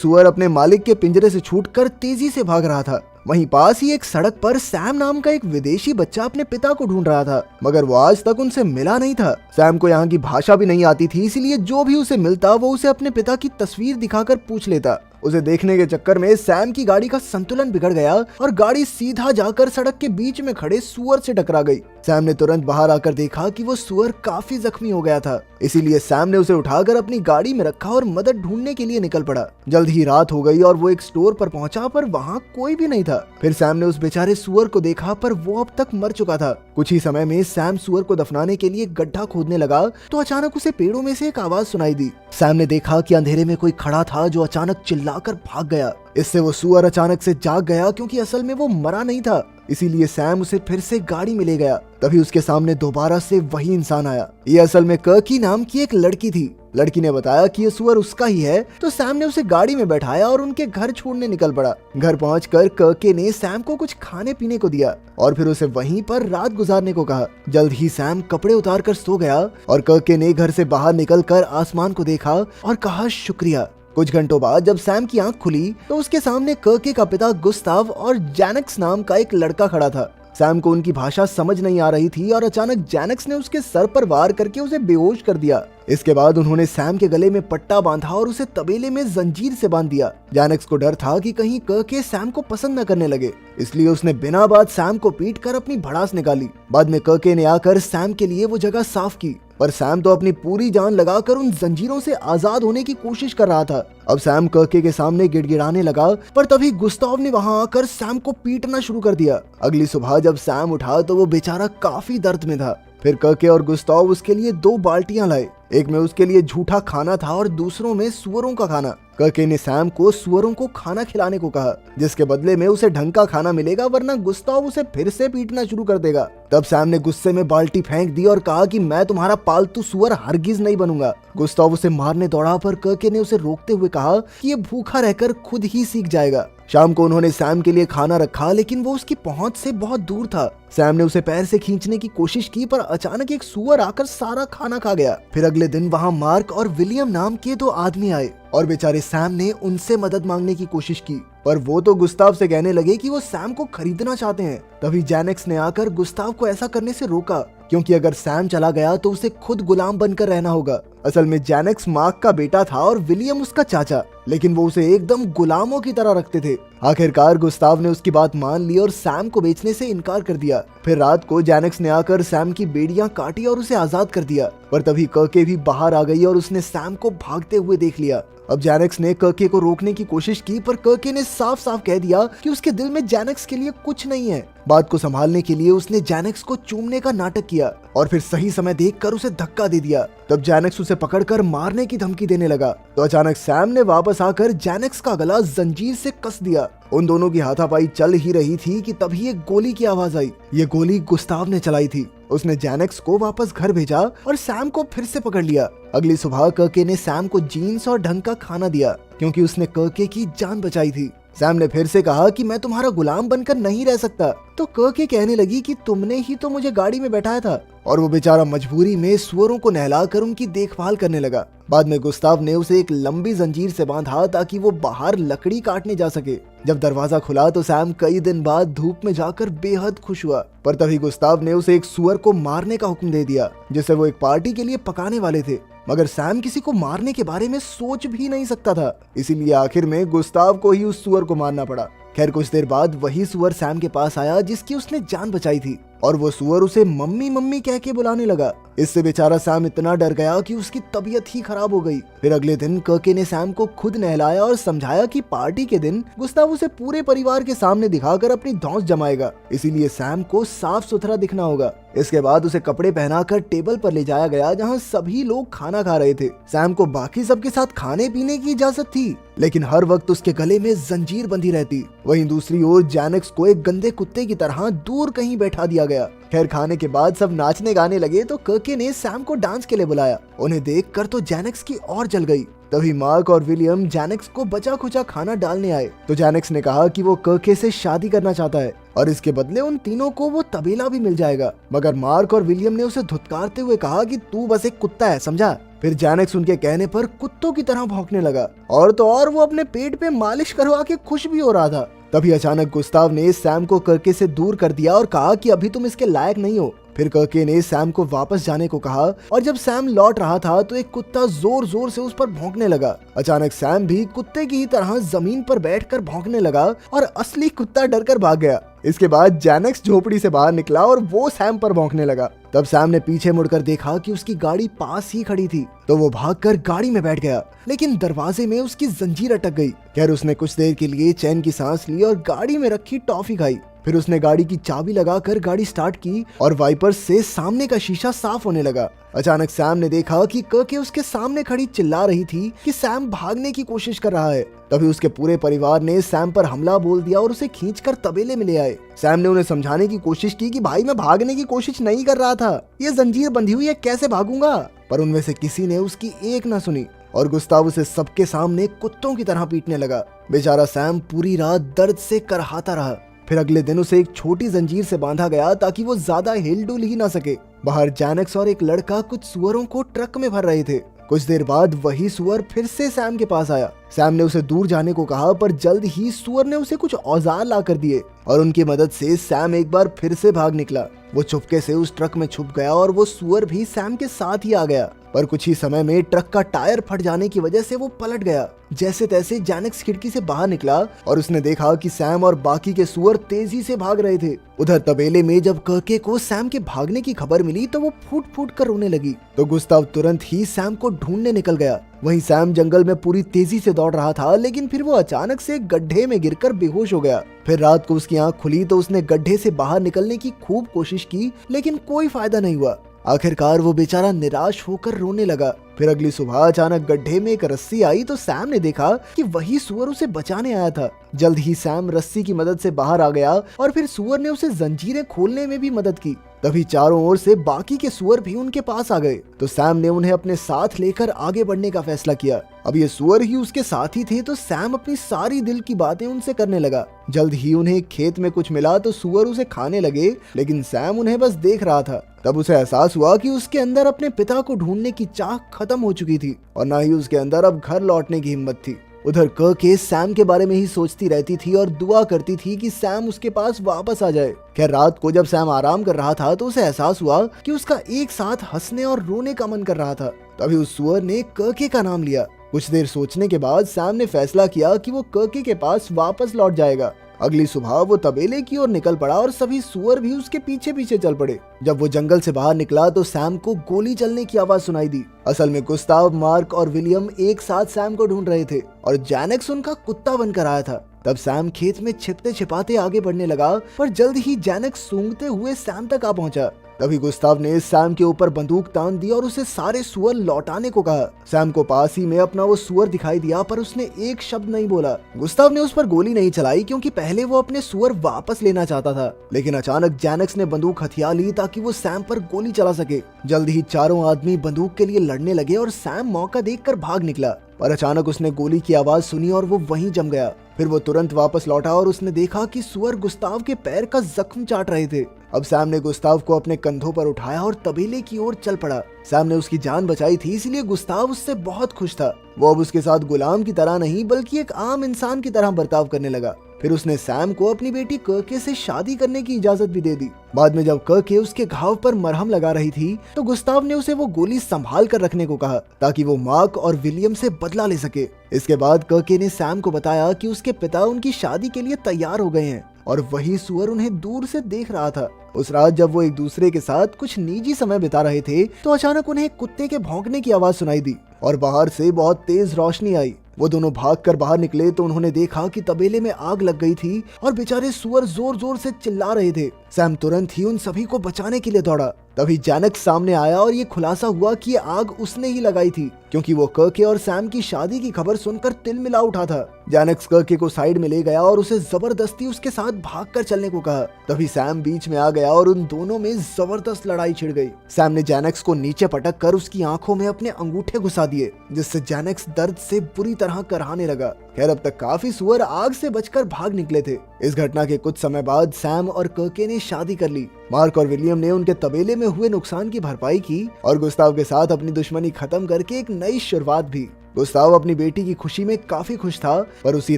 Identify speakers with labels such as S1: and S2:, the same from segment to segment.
S1: सुअर अपने मालिक के पिंजरे से छूटकर तेजी से भाग रहा था। वहीं पास ही एक सड़क पर सैम नाम का एक विदेशी बच्चा अपने पिता को ढूंढ रहा था, मगर वो आज तक उनसे मिला नहीं था। सैम को यहाँ की भाषा भी नहीं आती थी, इसलिए जो भी उसे मिलता वो उसे अपने पिता की तस्वीर दिखाकर पूछ लेता। उसे देखने के चक्कर में सैम की गाड़ी का संतुलन बिगड़ गया और गाड़ी सीधा जाकर सड़क के बीच में खड़े सुअर से टकरा गई। सैम ने तुरंत बाहर आकर देखा कि वो सुअर काफी जख्मी हो गया था, इसीलिए सैम ने उसे उठाकर अपनी गाड़ी में रखा और मदद ढूंढने के लिए निकल पड़ा। जल्द ही रात हो गई और वो एक स्टोर पर पहुंचा, पर वहाँ कोई भी नहीं था। फिर सैम ने उस बेचारे सुअर को देखा, पर वो अब तक मर चुका था। कुछ ही समय में सैम सुअर को दफनाने के लिए गड्ढा खोदने लगा तो अचानक उसे पेड़ों में से एक आवाज सुनाई दी। सैम ने देखा कि अंधेरे में कोई खड़ा था जो अचानक चिल्लाकर भाग गया। इससे वो सुअर अचानक से जाग गया, क्योंकि असल में वो मरा नहीं था, इसीलिए सैम उसे फिर से गाड़ी में ले गया। तभी उसके सामने दोबारा से वही इंसान आया। ये असल में कर्की नाम की एक लड़की थी। लड़की ने बताया कि ये सुअर उसका ही है, तो सैम ने उसे गाड़ी में बैठाया और उनके घर छोड़ने निकल पड़ा। घर पहुंचकर कर्के ने सैम को कुछ खाने पीने को दिया और फिर उसे वहीं पर रात गुजारने को कहा। जल्द ही सैम कपड़े उतार कर सो गया और कर्के ने घर से बाहर निकलकर आसमान को देखा और कहा शुक्रिया। कुछ घंटों बाद जब सैम की आंख खुली तो उसके सामने कर्के का पिता गुस्ताव और जैनेक्स नाम का एक लड़का खड़ा था। सैम को उनकी भाषा समझ नहीं आ रही थी और अचानक जैनेक्स ने उसके सर पर वार करके उसे बेहोश कर दिया। इसके बाद उन्होंने सैम के गले में पट्टा बांधा और उसे तबेले में जंजीर से बांध दिया। जैनेक्स को डर था कि कहीं कर्के सैम को पसंद न करने लगे, इसलिए उसने बिना बात सैम को पीटकर अपनी भड़ास निकाली। बाद में कर्के ने आकर सैम के लिए वो जगह साफ की, पर सैम तो अपनी पूरी जान लगाकर उन जंजीरों से आजाद होने की कोशिश कर रहा था। अब सैम कर्के के सामने गिड़गिड़ाने लगा, पर तभी गुस्ताव ने वहां आकर सैम को पीटना शुरू कर दिया। अगली सुबह जब सैम उठा तो वो बेचारा काफी दर्द में था। फिर कर्के और गुस्ताव उसके लिए 2 बाल्टियां लाए। एक में उसके लिए झूठा खाना था और दूसरों में सुअरों का खाना। कर्के ने सैम को सुअरों को खाना खिलाने को कहा, जिसके बदले में उसे ढंग का खाना मिलेगा, वरना गुस्ताव उसे फिर से पीटना शुरू कर देगा। तब सैम ने गुस्से में बाल्टी फेंक दी और कहा कि मैं तुम्हारा पालतू सुअर हरगिज नहीं बनूंगा। गुस्ताव उसे मारने दौड़ा, पर कर्के ने उसे रोकते हुए कहा कि ये भूखा रहकर खुद ही सीख जाएगा। शाम को उन्होंने सैम के लिए खाना रखा, लेकिन वो उसकी पहुंच से बहुत दूर था। सैम ने उसे पैर से खींचने की कोशिश की, पर अचानक एक सुअर आकर सारा खाना खा गया। फिर अगले दिन वहां मार्क और विलियम नाम के 2 आदमी आए और बेचारे सैम ने उनसे मदद मांगने की कोशिश की, पर वो तो गुस्ताव से कहने लगे कि वो सैम को खरीदना चाहते हैं। तभी जैनेक्स ने आकर गुस्ताव को ऐसा करने से रोका, क्योंकि अगर सैम चला गया तो उसे खुद गुलाम बनकर रहना होगा। असल में जैनेक्स मार्क का बेटा था और विलियम उसका चाचा, लेकिन वो उसे एकदम गुलामों की तरह रखते थे। आखिरकार गुस्ताव ने उसकी बात मान ली और सैम को बेचने से इनकार कर दिया। फिर रात को जैनेक्स ने आकर सैम की बेड़ियां काटी और उसे आजाद कर दिया, पर तभी कर्के भी बाहर आ गई और उसने सैम को भागते हुए देख लिया। अब जैनेक्स ने कर्के को रोकने की कोशिश की, पर कर्के ने साफ साफ कह दिया कि उसके दिल में जैनेक्स के लिए कुछ नहीं है। बात को संभालने के लिए उसने जैनेक्स को चूमने का नाटक किया और फिर सही समय देखकर उसे धक्का दे दिया। तब जैनेक्स उसे पकड़कर मारने की धमकी देने लगा, तो अचानक सैम ने वापस आकर जैनेक्स का गला जंजीर से कस दिया। उन दोनों की हाथापाई चल ही रही थी कि तभी एक गोली की आवाज आई। ये गोली गुस्ताव ने चलाई थी। उसने जैनेक्स को वापस घर भेजा और सैम को फिर से पकड़ लिया। अगली सुबह कर्के ने सैम को जीन्स और ढंग का खाना दिया, क्योंकि उसने कर्के की जान बचाई थी। सैम ने फिर से कहा कि मैं तुम्हारा गुलाम बनकर नहीं रह सकता, तो कर्के कहने लगी कि तुमने ही तो मुझे गाड़ी में बैठाया था, और वो बेचारा मजबूरी में सुअरों को नहलाकर उनकी देखभाल करने लगा। बाद में गुस्ताव ने उसे एक लंबी जंजीर से बांधा ताकि वो बाहर लकड़ी काटने जा सके। जब दरवाजा खुला तो सैम कई दिन बाद धूप में जाकर बेहद खुश हुआ, पर तभी गुस्ताव ने उसे एक सुअर को मारने का हुक्म दे दिया, जिसे वो एक पार्टी के लिए पकाने वाले थे। मगर सैम किसी को मारने के बारे में सोच भी नहीं सकता था, इसीलिए आखिर में गुस्ताव को ही उस सुअर को मारना पड़ा। खैर कुछ देर बाद वही सुअर सैम के पास आया जिसकी उसने जान बचाई थी, और वो सुअर उसे मम्मी मम्मी कह के बुलाने लगा। इससे बेचारा सैम इतना डर गया कि उसकी तबीयत ही खराब हो गई। फिर अगले दिन कर्के ने सैम को खुद नहलाया और समझाया कि पार्टी के दिन गुस्ताव उसे पूरे परिवार के सामने दिखाकर अपनी धौंस जमाएगा, इसीलिए सैम को साफ सुथरा दिखना होगा। इसके बाद उसे कपड़े पहनाकर टेबल पर ले जाया गया जहाँ सभी लोग खाना खा रहे थे। सैम को बाकी सबके साथ खाने पीने की इजाजत थी, लेकिन हर वक्त उसके गले में जंजीर बंधी रहती। वहीं दूसरी ओर जैनेक्स को एक गंदे कुत्ते की तरह दूर कहीं बैठा दिया गया। खैर खाने के बाद सब नाचने गाने लगे तो कर्के ने सैम को डांस के लिए बुलाया। उन्हें देखकर तो जैनेक्स की और जल गई। तभी मार्क और विलियम जैनेक्स को बचा खुचा खाना डालने आए, तो जैनेक्स ने कहा कि वो कर्के से शादी करना चाहता है और इसके बदले उन तीनों को वो तबेला भी मिल जाएगा। मगर मार्क और विलियम ने उसे धुतकारते हुए कहा कि तू बस एक कुत्ता है, समझा। फिर जैनेक्स उनके कहने पर कुत्तों की तरह भौंकने लगा और तो और वो अपने पेट पे मालिश करवा के खुश भी हो रहा था। तभी अचानक गुस्ताव ने सैम को कर्के से दूर कर दिया और कहा कि अभी तुम इसके लायक नहीं हो। फिर कर्के ने सैम को वापस जाने को कहा और जब सैम लौट रहा था तो एक कुत्ता जोर जोर से उस पर भौंकने लगा। अचानक सैम भी कुत्ते की तरह जमीन पर बैठकर भौंकने लगा और असली कुत्ता डरकर भाग गया। इसके बाद जैनेक्स झोपड़ी से बाहर निकला और वो सैम पर भौंकने लगा। तब सैम ने पीछे मुड़कर देखा कि उसकी गाड़ी पास ही खड़ी थी, तो वो भागकर गाड़ी में बैठ गया, लेकिन दरवाजे में उसकी जंजीर अटक गई। खैर उसने कुछ देर के लिए चैन की सांस ली और गाड़ी में रखी टॉफी खाई। फिर उसने गाड़ी की चाबी लगाकर गाड़ी स्टार्ट की और वाइपर से सामने का शीशा साफ होने लगा। अचानक सैम ने देखा कि कर्के उसके सामने खड़ी चिल्ला रही थी कि सैम भागने की कोशिश कर रहा है। तभी उसके पूरे परिवार ने सैम पर हमला बोल दिया और उसे खींचकर तबेले में ले आए। सैम ने उन्हें समझाने की कोशिश की कि भाई मैं भागने की कोशिश नहीं कर रहा था, ये जंजीर बंधी हुई है, कैसे भागूंगा। पर उनमें से किसी ने उसकी एक न सुनी और गुस्ताव उसे सबके सामने कुत्तों की तरह पीटने लगा। बेचारा सैम पूरी रात दर्द से करहाता रहा। फिर अगले दिन उसे एक छोटी जंजीर से बांधा गया ताकि वो ज्यादा हिलडुल ही ना सके। बाहर जैनेक्स और एक लड़का कुछ सुअरों को ट्रक में भर रहे थे। कुछ देर बाद वही सुअर फिर से सैम के पास आया। सैम ने उसे दूर जाने को कहा, पर जल्द ही सुअर ने उसे कुछ औजार ला कर दिए और उनकी मदद से सैम एक बार फिर से भाग निकला। वो चुपके से उस ट्रक में छुप गया और वो सुअर भी सैम के साथ ही आ गया। पर कुछ ही समय में ट्रक का टायर फट जाने की वजह से वो पलट गया। जैसे तैसे जैनेक्स खिड़की से बाहर निकला और उसने देखा कि सैम और बाकी के सुअर तेजी से भाग रहे थे। उधर तबेले में जब कर्के को सैम के भागने की खबर मिली तो वो फूट फूट कर रोने लगी। तो गुस्ताव तुरंत ही सैम को ढूंढने निकल गया। वहीं सैम जंगल में पूरी तेजी से दौड़ रहा था, लेकिन फिर वो अचानक से गड्ढे में गिरकर बेहोश हो गया। फिर रात को उसकी आंख खुली तो उसने गड्ढे से बाहर निकलने की खूब कोशिश की, लेकिन कोई फायदा नहीं हुआ। आखिरकार वो बेचारा निराश होकर रोने लगा। फिर अगली सुबह अचानक गड्ढे में एक रस्सी आई तो सैम ने देखा कि वही सुअर उसे बचाने आया था। जल्द ही सैम रस्सी की मदद से बाहर आ गया और फिर सुअर ने उसे जंजीरें खोलने में भी मदद की। तभी चारों ओर से बाकी के सुअर भी उनके पास आ गए तो सैम ने उन्हें अपने साथ लेकर आगे बढ़ने का फैसला किया। अब ये सुअर ही उसके साथ ही थे तो सैम अपनी सारी दिल की बातें उनसे करने लगा। जल्द ही उन्हें खेत में कुछ मिला तो सुअर उसे खाने लगे, लेकिन सैम उन्हें बस देख रहा था। तब उसे एहसास हुआ कि उसके अंदर अपने पिता को ढूंढने की चाह खत्म हो चुकी थी और न ही उसके अंदर अब घर लौटने की हिम्मत थी। उधर कर्के सैम के बारे में ही सोचती रहती थी और दुआ करती थी कि सैम उसके पास वापस आ जाए। खैर रात को जब सैम आराम कर रहा था तो उसे एहसास हुआ कि उसका एक साथ हंसने और रोने का मन कर रहा था। तभी उस सुअर ने कर्के का नाम लिया। कुछ देर सोचने के बाद सैम ने फैसला किया कि वो कर्के के पास वापस लौट जाएगा। अगली सुबह वो तबेले की ओर निकल पड़ा और सभी सुअर भी उसके पीछे पीछे चल पड़े। जब वो जंगल से बाहर निकला तो सैम को गोली चलने की आवाज सुनाई दी। असल में गुस्ताव, मार्क और विलियम एक साथ सैम को ढूंढ रहे थे और जैनेक्स उनका कुत्ता बनकर आया था। तब सैम खेत में छिपते छिपाते आगे बढ़ने लगा, पर जल्द ही जैनेक्स सूंघते हुए सैम तक आ पहुंचा। तभी गुस्ताव ने सैम के ऊपर बंदूक तान दी और उसे सारे सुअर लौटाने को कहा। सैम को पास ही में अपना वो सुअर दिखाई दिया, पर उसने एक शब्द नहीं बोला। गुस्ताव ने उस पर गोली नहीं चलाई क्योंकि पहले वो अपने सुअर वापस लेना चाहता था, लेकिन अचानक जैनेक्स ने बंदूक हथिया ली ताकि वो सैम पर गोली चला सके। जल्द ही चारों आदमी बंदूक के लिए लड़ने लगे और सैम मौका देखकर भाग निकला, पर अचानक उसने गोली की आवाज सुनी और वो वहीं जम गया। फिर वो तुरंत वापस लौटा और उसने देखा कि सुअर गुस्ताव के पैर का जख्म चाट रहे थे। अब सैम ने गुस्ताव को अपने कंधों पर उठाया और तबेले की ओर चल पड़ा। सैम ने उसकी जान बचाई थी, इसलिए गुस्ताव उससे बहुत खुश था। वो अब उसके साथ गुलाम की तरह नहीं बल्कि एक आम इंसान की तरह बर्ताव करने लगा। फिर उसने सैम को अपनी बेटी कर्के से शादी करने की इजाजत भी दे दी। बाद में जब कर्के उसके घाव पर मरहम लगा रही थी तो गुस्ताव ने उसे वो गोली संभाल कर रखने को कहा ताकि वो मार्क और विलियम से बदला ले सके। इसके बाद कर्के ने सैम को बताया कि उसके पिता उनकी शादी के लिए तैयार हो गए हैं और वही सुअर उन्हें दूर से देख रहा था। उस रात जब वो एक दूसरे के साथ कुछ निजी समय बिता रहे थे तो अचानक उन्हें कुत्ते के भौंकने की आवाज सुनाई दी और बाहर से बहुत तेज रोशनी आई। वो दोनों भागकर बाहर निकले तो उन्होंने देखा कि तबेले में आग लग गई थी और बेचारे सुअर जोर जोर से चिल्ला रहे थे। सैम तुरंत ही उन सभी को बचाने के लिए दौड़ा। तभी जैनेक्स सामने आया और ये खुलासा हुआ कि ये आग उसने ही लगाई थी क्योंकि वो कर्के और सैम की शादी की खबर सुनकर तिलमिला उठा था। जैनेक्स कर्के को साइड में ले गया और उसे जबरदस्ती उसके साथ भागकर चलने को कहा। तभी सैम बीच में आ गया और उन दोनों में जबरदस्त लड़ाई छिड़ गई। सैम ने जैनेक्स को नीचे पटक कर उसकी आंखों में अपने अंगूठे घुसा दिए जिससे जैनेक्स दर्द से बुरी तरह करहाने लगा। खैर अब तक काफी सुअर आग से बचकर भाग निकले थे। इस घटना के कुछ समय बाद सैम और कर्के ने शादी कर ली। मार्क और विलियम ने उनके तबेले में हुए नुकसान की भरपाई की और गुस्ताव के साथ अपनी दुश्मनी खत्म करके एक नई शुरुआत भी। गुस्ताव अपनी बेटी की खुशी में काफी खुश था, पर उसी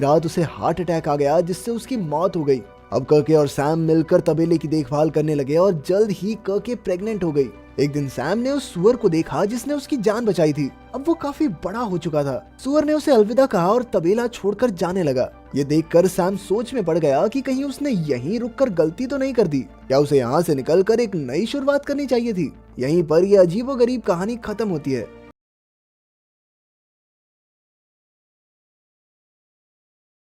S1: रात उसे हार्ट अटैक आ गया जिससे उसकी मौत हो गई। अब कर्के और सैम मिलकर तबेले की देखभाल करने लगे और जल्द ही कर्के प्रेग्नेंट हो गई। एक दिन सैम ने उस सुअर को देखा जिसने उसकी जान बचाई थी। अब वो काफी बड़ा हो चुका था। सुअर ने उसे अलविदा कहा और तबेला छोड़कर जाने लगा। ये देखकर सैम सोच में पड़ गया कि कहीं उसने यहीं रुककर गलती तो नहीं कर दी। क्या उसे यहाँ से निकलकर एक नई शुरुआत करनी चाहिए थी। यहीं पर यह अजीबोगरीब कहानी खत्म होती है।